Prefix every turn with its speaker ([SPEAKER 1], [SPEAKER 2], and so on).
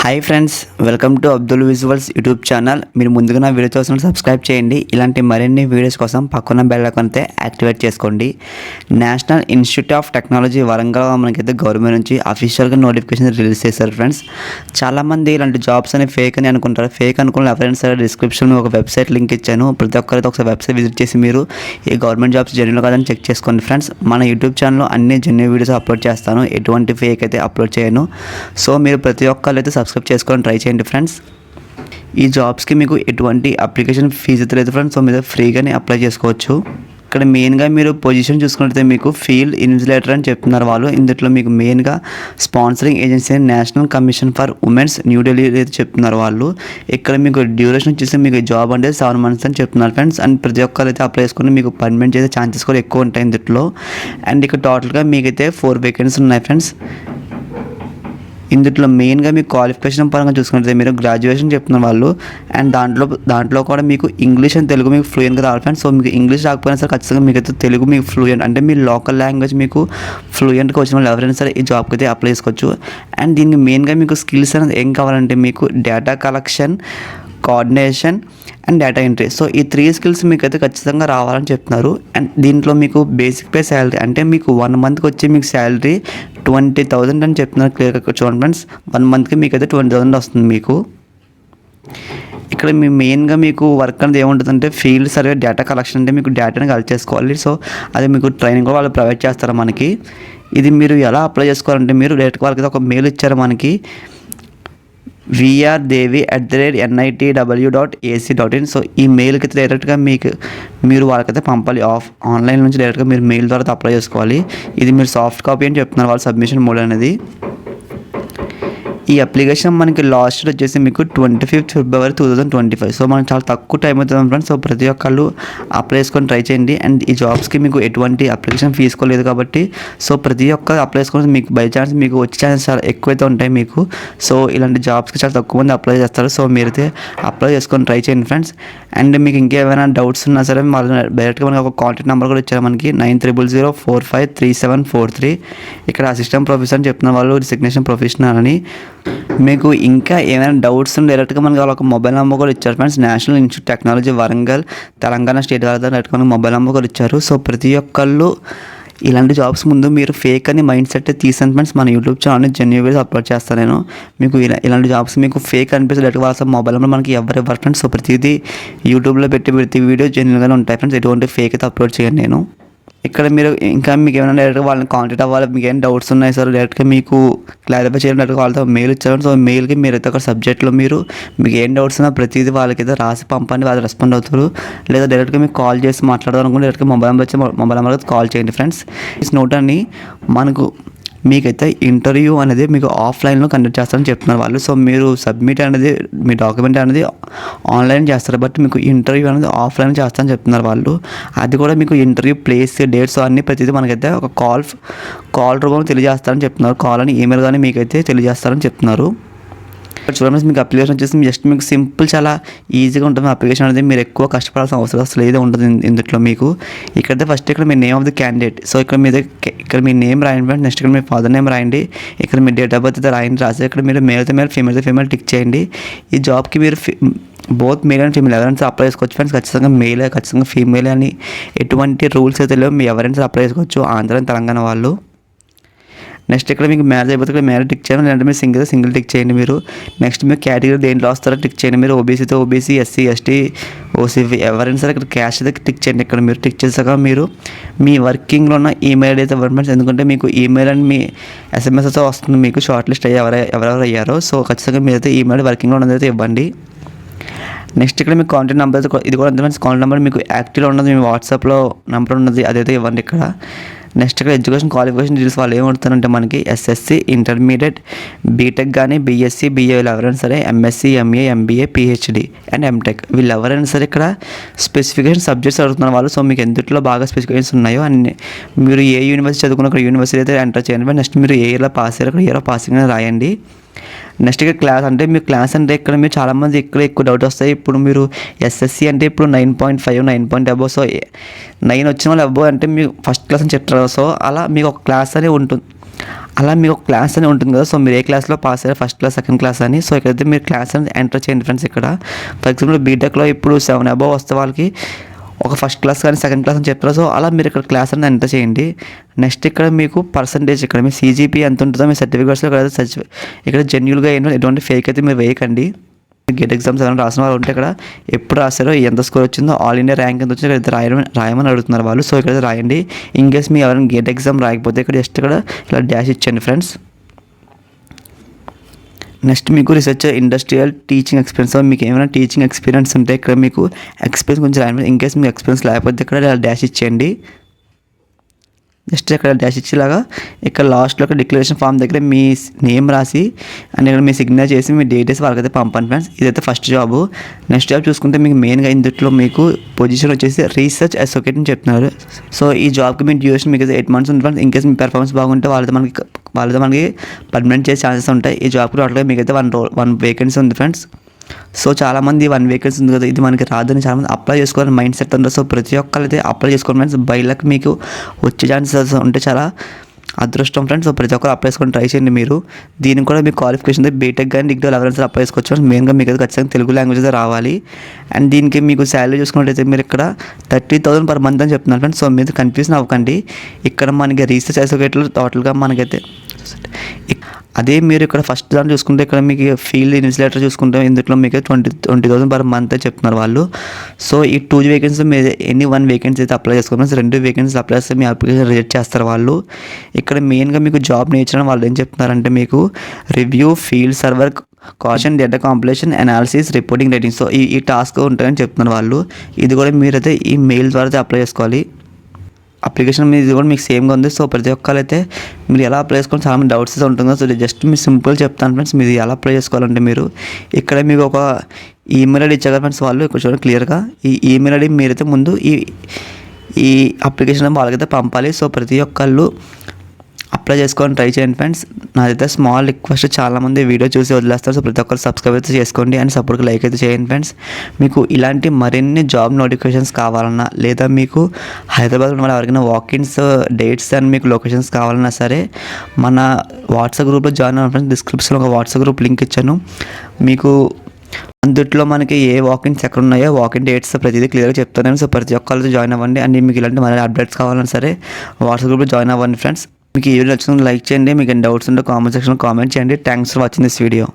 [SPEAKER 1] Hi friends, welcome to Abdul visuals YouTube channel. మీరు ముందుగా నా వీడియో చూసిన సబ్స్క్రైబ్ చేయండి. ఇలాంటి మరిన్ని వీడియోస్ కోసం పక్కన బెల్ ఐకాన్ అయితే యాక్టివేట్ చేసుకోండి. National institute of technology Warangal మనకైతే గవర్నమెంట్ నుంచి అఫీషియల్గా నోటిఫికేషన్ రిలీజ్ చేశారు ఫ్రెండ్స్. చాలామంది ఇలాంటి జాబ్స్ అని ఫేక్ అని అనుకుంటారు. ఫేక్ అనుకున్న ఫ్రెండ్స్ డిస్క్రిప్షన్లో ఒక వెబ్సైట్ లింక్ ఇచ్చాను. ప్రతి ఒక్కరైతే ఒకసారి వెబ్సైట్ విజిట్ చేసి మీరు ఈ గవర్నమెంట్ జాబ్స్ జెన్యూన్ కాదని చెక్ చేసుకోండి ఫ్రెండ్స్. మన యూట్యూబ్ ఛానల్లో అన్ని జెన్యూన్ వీడియోస్ అప్లోడ్ చేస్తాను, ఎటువంటి ఫేక్ అయితే అప్లోడ్ చేయను. సో మీరు ప్రతి ఒక్కరు అయితే సబ్స్క్రైబ్ చేసుకొని ట్రై చేయండి ఫ్రెండ్స్. ఈ జాబ్స్కి మీకు ఎటువంటి అప్లికేషన్ ఫీజు అయితే లేదు ఫ్రెండ్స్. సో మీరు ఫ్రీగానే అప్లై చేసుకోవచ్చు. ఇక్కడ మెయిన్గా మీరు పొజిషన్ చూసుకున్నట్లయితే మీకు ఫీల్డ్ ఇన్విజిలేటర్ అని చెప్తున్నారు వాళ్ళు. ఇందులో మీకు మెయిన్గా sponsoring agency national commission for women's New Delhi అయితే చెప్తున్నారు వాళ్ళు. ఇక్కడ మీకు డ్యూరేషన్ వచ్చేసి మీకు జాబ్ అంటే 7 months అని చెప్తున్నారు ఫ్రెండ్స్. అండ్ ప్రతి ఒక్కరు అయితే అప్లై చేసుకుని మీకు పర్మనెంట్ చేసే ఛాన్సెస్ కూడా ఎక్కువ ఉంటాయి ఇందులో. అండ్ ఇక్కడ టోటల్గా మీకైతే 4 vacancies ఉన్నాయి ఫ్రెండ్స్. ఇందులో మెయిన్గా మీకు క్వాలిఫికేషన్ పరంగా చూసుకుంటే మీరు గ్రాడ్యుయేషన్ చెప్తున్నారు వాళ్ళు. అండ్ దాంట్లో కూడా మీకు ఇంగ్లీష్ అండ్ తెలుగు మీకు ఫ్లూయెంట్గా రావాలి ఫ్రెండ్స్. సో మీకు ఇంగ్లీష్ రాకపోయినా సరే ఖచ్చితంగా మీకు అయితే తెలుగు మీకు ఫ్లూయెంట్ అంటే మీ లోకల్ లాంగ్వేజ్ మీకు ఫ్లూయెంట్గా వచ్చిన వాళ్ళు ఎవరైనా సరే ఈ జాబ్కి అయితే అప్లై చేసుకోవచ్చు. అండ్ దీనికి మెయిన్గా మీకు స్కిల్స్ అనేది ఏం కావాలంటే మీకు data collection, coordination and data entry. So ఈ 3 skills మీకు అయితే ఖచ్చితంగా రావాలని చెప్తున్నారు. అండ్ దీంట్లో మీకు బేసిక్ పే శాలరీ అంటే మీకు 1 monthకి వచ్చి మీకు శాలరీ 20,000 అని చెప్తున్నారు. క్లియర్గా చూడండి ఫ్రెండ్స్, 1 monthకి మీకు అయితే 20,000 వస్తుంది మీకు. ఇక్కడ మీ మెయిన్గా మీకు వర్క్ అనేది ఏముంటుందంటే ఫీల్డ్ సర్వే, డేటా కలెక్షన్ అంటే మీకు డేటాని కలెక్ట్ చేసుకోవాలి. సో అది మీకు ట్రైనింగ్ కూడా వాళ్ళు ప్రొవైడ్ చేస్తారు మనకి. ఇది మీరు ఎలా అప్లై చేసుకోవాలంటే మీరు డైరెక్ట్గా వాళ్ళకి ఒక మెయిల్ ఇచ్చారు మనకి, vrdevi@nitw.ac.in. సో ఈ మెయిల్కి అయితే డైరెక్ట్గా మీరు వాళ్ళకైతే పంపాలి. ఆన్లైన్ నుంచి డైరెక్ట్గా మీరు మెయిల్ ద్వారా అప్లై చేసుకోవాలి. ఇది మీరు సాఫ్ట్ కాపీ అని చెప్తున్నారు వాళ్ళు సబ్మిషన్ మోడ్ అనేది. ఈ అప్లికేషన్ మనకి లాస్ట్ డేట్ వచ్చేసి మీకు 25th February 2025. సో మనకి చాలా తక్కువ టైం అవుతుంది ఫ్రెండ్స్. సో ప్రతి ఒక్కళ్ళు అప్లై చేసుకొని ట్రై చేయండి. అండ్ ఈ జాబ్స్కి మీకు ఎటువంటి అప్లికేషన్ తీసుకోలేదు కాబట్టి సో ప్రతి ఒక్క అప్లై చేసుకొని మీకు బై ఛాన్స్ మీకు వచ్చే ఛాన్సెస్ చాలా ఎక్కువైతే ఉంటాయి మీకు. సో ఇలాంటి జాబ్స్కి చాలా తక్కువ మంది అప్లై చేస్తారు. సో మీరైతే అప్లై చేసుకొని ట్రై చేయండి ఫ్రెండ్స్. అండ్ మీకు ఇంకేమైనా డౌట్స్ ఉన్నా సరే వాళ్ళు డైరెక్ట్గా మనకి ఒక కాంటాక్ట్ నెంబర్ కూడా ఇచ్చారు మనకి, 9000453743. ఇక్కడ అసిస్టెంట్ ప్రొఫెసర్ అని చెప్తున్న వాళ్ళు రిసిగ్నేషన్ ప్రొఫెషనల్ అని. మీకు ఇంకా ఏమైనా డౌట్స్ డైరెక్ట్గా మనకి వాళ్ళ ఒక మొబైల్ నెంబర్ కూడా ఇచ్చారు friends. National institute technology Warangal Telangana state వాళ్ళ డైరెక్ట్గా మనకి మొబైల్ నెంబర్ కూడా ఇచ్చారు. సో ప్రతి ఒక్కళ్ళు ఇలాంటి జాబ్స్ ముందు మీరు ఫేక్ అని మైండ్ సెట్ తీసాను ఫ్రెండ్స్. మన YouTube channel genuine videos upload చేస్తాను నేను. మీకు ఇలాంటి జాబ్స్ మీకు ఫేక్ అనిపిస్తే డైరెక్ట్గా వాళ్ళ మొబైల్ నెంబర్ మనకి ఎవరు ఫ్రెండ్స్. సో ప్రతిదీ యూట్యూబ్లో ప్రతి వీడియో జెన్యూన్గానే ఉంటాయి ఫ్రెండ్స్. ఎటువంటి ఫేక్ అయితే అప్లోడ్ చేయను నేను. ఇక్కడ మీరు ఇంకా మీకు ఏమైనా డైరెక్ట్గా వాళ్ళని కాంటాక్ట్ అవ్వాలి, మీకు ఏమైనా డౌట్స్ ఉన్నాయి సార్ డైరెక్ట్గా మీకు క్లారిఫై చేయడం డైరెక్ట్గా వాళ్ళతో మెయిల్ ఇచ్చారు. సో మెయిల్కి మీరు అయితే ఒక సబ్జెక్ట్లో మీకు ఏం డౌట్స్ ఉన్నా ప్రతిదీ వాళ్ళకైతే రాసి పంపండి, వాళ్ళు రెస్పాండ్ అవుతారు. లేదా డైరెక్ట్గా మీకు కాల్ చేసి మాట్లాడదాం అనుకుంటే డైరెక్ట్గా మొబైల్ నెంబర్కి కాల్ చేయండి ఫ్రెండ్స్. నోట్ అని మనకు మీకైతే ఇంటర్వ్యూ అనేది మీకు ఆఫ్లైన్లో కండక్ట్ చేస్తారని చెప్తున్నారు వాళ్ళు. సో మీరు సబ్మిట్ అనేది మీ డాక్యుమెంట్ అనేది ఆన్లైన్ చేస్తారు, బట్ మీకు ఇంటర్వ్యూ అనేది ఆఫ్లైన్ చేస్తారని చెప్తున్నారు వాళ్ళు. అది కూడా మీకు ఇంటర్వ్యూ ప్లేస్, డేట్స్ అన్నీ ప్రతిదీ మనకైతే ఒక కాల్ రూపంలో తెలియజేస్తారని చెప్తున్నారు. కాల్ అని ఈమెయిల్ కానీ మీకైతే తెలియజేస్తారని చెప్తున్నారు. చూడండి మీకు అప్లికేషన్ వచ్చేసి జస్ట్ మీకు సింపుల్ చాలా ఈజీగా ఉంటుంది అప్లికేషన్ అనేది. మీరు ఎక్కువ కష్టపడాల్సిన అవసరం అసలు ఏదో ఉంటుంది ఇందులో మీకు. ఇక్కడైతే ఫస్ట్ ఇక్కడ మీ name of the candidate. So ఇక్కడ మీ నేమ్ రాయండి. నెక్స్ట్ ఇక్కడ మీ ఫాదర్ నేమ్ రాయండి. ఇక్కడ మీ డేట్ ఆఫ్ బర్త్ అయితే రాసి ఇక్కడ మీరు మేల్ అయితే మేల్, ఫీమేల్ అయితే ఫీమేల్ టిక్ చేయండి. ఈ జాబ్కి మీరు బోత్ మేల్ అండ్ ఫీమేల్ ఎవరైనా అప్లై చేసుకోవచ్చు ఫ్రెండ్స్. ఖచ్చితంగా మేలే, ఖచ్చితంగా ఫీమేల్ అని ఎటువంటి రూల్స్ అయితే లేవు. మీ ఎవరైనా అప్లై చేసుకోవచ్చు, ఆంధ్ర తెలంగాణ వాళ్ళు. నెక్స్ట్ ఇక్కడ మీకు మ్యారేజ్ అయిపోతే ఇక్కడ మ్యారేజ్ టిక్ చేయండి, లేదంటే మీరు సింగిల్ టిక్ చేయండి మీరు. నెక్స్ట్ మీరు కేటగిరీ దేంట్లో వస్తారో టిక్ చేయండి మీరు. ఓబీసీతో ఓబీసీ, ఎస్సీ ఎస్టీ, ఓసీ ఎవరైనా సరే ఇక్కడ క్యాష్ అయితే టిక్ చేయండి. ఇక్కడ మీరు టిక్ చేసాక మీరు మీ వర్కింగ్లో ఉన్న ఈమెయిల్ అయితే ఇవ్వండి. ఎందుకంటే మీకు ఈమెయిల్ అండ్ మీ SMS అయితే వస్తుంది మీకు షార్ట్ లిస్ట్ అయ్యి ఎవరెవరు అయ్యారో. సో ఖచ్చితంగా మీరైతే ఈమెయిల్ వర్కింగ్లో ఉన్నది అయితే ఇవ్వండి. నెక్స్ట్ ఇక్కడ మీకు కాంటాక్ట్ నెంబర్ అయితే ఇది కూడా అంతే. కాంటాక్ట్ నెంబర్ మీకు యాక్టివ్లో ఉన్నది, మీ వాట్సాప్లో నెంబర్ ఉన్నది, అదైతే ఇవ్వండి ఇక్కడ. నెక్స్ట్ ఇక్కడ ఎడ్యుకేషన్ క్వాలిఫికేషన్ డీటెయిల్స్ వాళ్ళు ఏమడుతారంటే మనకి SSC, ఇంటర్మీడియట్, బీటెక్ కానీ BSc, BA వీళ్ళు ఎవరైనా సరే, MSc, MA, MBA, PhD and MTech వీళ్ళు ఎవరైనా సరే ఇక్కడ స్పెసిఫికేషన్ సబ్జెక్ట్స్ అడుగుతున్నారు వాళ్ళు. సో మీకు ఎందులో బాగా స్పెసిఫికేషన్స్ ఉన్నాయో అన్ని మీరు ఏ యూనివర్సిటీ చదువుకున్న అక్కడ యూనివర్సిటీ అయితే ఎంటర్ చేయండి. నెక్స్ట్ మీరు ఏ ఇయర్లో పాస్ అయ్యారు అక్కడ ఇయర్ ఆఫ్ పాసింగ్ అని రాయండి. నెక్స్ట్ ఇక్కడ క్లాస్ అంటే మీ క్లాస్ అంటే ఇక్కడ మీరు చాలామంది ఇక్కడ ఎక్కువ డౌట్ వస్తాయి. ఇప్పుడు మీరు SSC అంటే ఇప్పుడు 9.5, 9 అబోవ్. సో 9 వచ్చిన వాళ్ళు అబోవ్ అంటే మీరు ఫస్ట్ క్లాస్ అని చెప్తారు. సో అలా మీకు ఒక క్లాస్ అనేది ఉంటుంది. అలా మీకు ఒక క్లాస్ అని ఉంటుంది కదా. సో మీరు ఏ క్లాస్లో పాస్ అయ్యారు, ఫస్ట్ క్లాస్, సెకండ్ క్లాస్ అని. సో ఇక్కడైతే మీరు క్లాస్ అనేది ఎంటర్ చేయండి ఫ్రెండ్స్. ఇక్కడ ఫర్ ఎగ్జాంపుల్ బీటెక్లో ఇప్పుడు 7 అబవ్ వస్తే వాళ్ళకి ఒక ఫస్ట్ క్లాస్ కానీ సెకండ్ క్లాస్ అని చెప్తారు. సో అలా మీరు ఇక్కడ క్లాస్ అనేది ఎంటర్ చేయండి. నెక్స్ట్ ఇక్కడ మీకు పర్సంటేజ్, ఇక్కడ మీ CGP ఎంత ఉంటుందో మీ సర్టిఫికేట్స్లో ఇక్కడ జెన్యున్గా ఎటువంటి ఫేక్ అయితే మీరు వేయకండి. గేట్ ఎగ్జామ్స్ ఏమైనా రాసిన వాళ్ళు ఉంటే ఇక్కడ ఎప్పుడు రాశారో, ఎంత స్కోర్ వచ్చిందో, ఆల్ ఇండియా ర్యాంక్ ఎంత వచ్చిందో ఇక్కడ రాయమని అడుగుతున్నారు వాళ్ళు. సో ఇక్కడ రాయండి. ఇన్ కేస్ మీ ఎవరైనా గేట్ ఎగ్జామ్ రాయకపోతే ఇక్కడ జస్ట్ ఇక్కడ ఇలా డాష్ ఇచ్చండి ఫ్రెండ్స్. నెక్స్ట్ మీకు రీసెర్చ్, ఇండస్ట్రియల్, టీచింగ్ ఎక్స్పీరియన్స్. మీకు ఏమైనా టీచింగ్ ఎక్స్పీరియన్స్ ఉంటే ఇక్కడ మీకు ఎక్స్పీరియన్స్ గురించి రాయండి. ఇన్ కేస్ మీకు ఎక్స్పీరియన్స్ లేకపోతే ఇక్కడ ఇలా డాష్ ఇచ్చేయండి. జస్ట్ ఇక్కడ డాష్ ఇచ్చేలాగా ఇక్కడ లాస్ట్లో ఒక డిక్లరేషన్ ఫామ్ దగ్గర మీ నేమ్ రాసి అండ్ ఇక్కడ మీ సిగ్నేచర్ చేసి మీ డీటెయిల్స్ వాళ్ళకైతే పంపండి ఫ్రెండ్స్. ఇదైతే ఫస్ట్ జాబ్. నెక్స్ట్ జాబ్ చూసుకుంటే మీకు మెయిన్గా ఇందులో మీకు పొజిషన్ వచ్చేసి రీసెర్చ్ అసోసియేట్ అని చెప్తున్నారు. సో ఈ జాబ్కి మీ డ్యూరేషన్ మీకు 8 months ఉంది friends. In case me performance బాగుంటే వాళ్ళతో మనకి పర్మనెంట్ చేసే ఛాన్సెస్ ఉంటాయి. ఈ జాబ్కి టోటల్గా మీకు అయితే 1 వేకెన్సీ ఉంది ఫ్రెండ్స్. సో చాలామంది 1 వేకెన్సీ ఉంది కదా, ఇది మనకి రాదని చాలామంది అప్లై చేసుకోవాలని మైండ్ సెట్ ఉంది. సో ప్రతి ఒక్కరు అయితే అప్లై చేసుకోండి ఫ్రెండ్స్. బైలక్ మీకు వచ్చే ఛాన్సెస్ ఉంటే చాలా అదృష్టం ఫ్రెండ్స్. సో ప్రతి ఒక్కరు అప్లై చేసుకొని ట్రై చేయండి మీరు. దీనికి కూడా మీకు క్వాలిఫికేషన్ బీటెక్ కానీ డిగ్రీ లెవెల్స్ అప్లై చేసుకోవచ్చు. మెయిన్గా మీకు అయితే ఖచ్చితంగా తెలుగు లాంగ్వేజ్ అయితే రావాలి. అండ్ దీనికి మీకు శాలరీ చూసుకున్నట్టయితే మీరు ఇక్కడ 30,000 per month అని చెప్తున్నారు ఫ్రెండ్స్. సో మీరు కన్ఫ్యూజన్ అవ్వకండి. ఇక్కడ మనకి రీసెర్చ్ అసోసియేట్లో టోటల్గా మనకైతే అదే మీరు ఇక్కడ ఫస్ట్ దాన్ని చూసుకుంటే ఇక్కడ మీకు ఫీల్డ్ ఇన్విజిలేటర్ చూసుకుంటే ఇందులో మీకు 20,000 per month చెప్తున్నారు వాళ్ళు. సో ఈ 2 వేకెన్సీ మీరు ఎన్ని 1 వేకెన్సీ అయితే అప్లై చేసుకున్నాం. 2 వేకెన్సీలు అప్లై చేస్తే మీ అప్లికేషన్ రిజెక్ట్ చేస్తారు వాళ్ళు. ఇక్కడ మెయిన్గా మీకు జాబ్ నేర్చడం వాళ్ళు ఏం చెప్తున్నారంటే మీకు review, field server, caution, data compilation, analysis, reporting, writing. So ఈ టాస్క్ ఉంటాయని చెప్తున్నారు వాళ్ళు. ఇది కూడా మీరైతే ఈ మెయిల్ ద్వారా అయితే అప్లై చేసుకోవాలి. అప్లికేషన్ మీద ఇది కూడా మీకు సేమ్గా ఉంది. సో ప్రతి ఒక్కరైతే మీరు ఎలా అప్లై చేసుకోవాలి చాలా డౌట్స్ ఉంటుంది. సో జస్ట్ మీరు సింపుల్ చెప్తాను ఫ్రెండ్స్. మీరు ఎలా అప్లై చేసుకోవాలంటే మీరు ఇక్కడ మీకు ఒక ఈమెయిల్ ఐడి ఇచ్చారు ఫ్రెండ్స్ వాళ్ళు. ఇక్కడ చూడండి క్లియర్గా ఈ ఈమెయిల్ ఐడి మీరైతే ముందు ఈ అప్లికేషన్ వాళ్ళకైతే పంపాలి. సో ప్రతి ఒక్కళ్ళు అప్లై చేసుకొని ట్రై చేయండి ఫ్రెండ్స్. నాదైతే స్మాల్ రిక్వెస్ట్, చాలామంది వీడియో చూసి వదిలేస్తారు. సో ప్రతి ఒక్కరు సబ్స్క్రైబ్ అయితే చేసుకోండి అండ్ సపోర్ట్కి లైక్ అయితే చేయండి ఫ్రెండ్స్. మీకు ఇలాంటి మరిన్ని జాబ్ నోటిఫికేషన్స్ కావాలన్నా లేదా మీకు హైదరాబాద్లో ఉన్న ఎవరికైనా వాకిన్స్ డేట్స్ అండ్ మీకు లొకేషన్స్ కావాలన్నా సరే మన వాట్సాప్ గ్రూప్లో జాయిన్ అవ్వండి ఫ్రెండ్స్. డిస్క్రిప్షన్లో ఒక వాట్సాప్ గ్రూప్ లింక్ ఇచ్చాను మీకు. అందుట్లో మనకి ఏ వాకిన్స్ ఎక్కడ ఉన్నాయో వాకిన్ డేట్స్ ప్రతిదీ క్లియర్గా చెప్తాను. సో ప్రతి ఒక్కరితో జాయిన్ అవ్వండి. అండ్ మీకు ఇలాంటి మళ్ళీ అప్డేట్స్ కావాలన్నా సరే వాట్సాప్ గ్రూప్లో జాయిన్ అవ్వండి ఫ్రెండ్స్. మీకు ఈ వీడియో నచ్చింది లైక్ చేయండి. మీకు డౌట్స్ ఉంటే కామెంట్ సెక్షన్లో కామెంట్ చేయండి. Thanks for watching this video.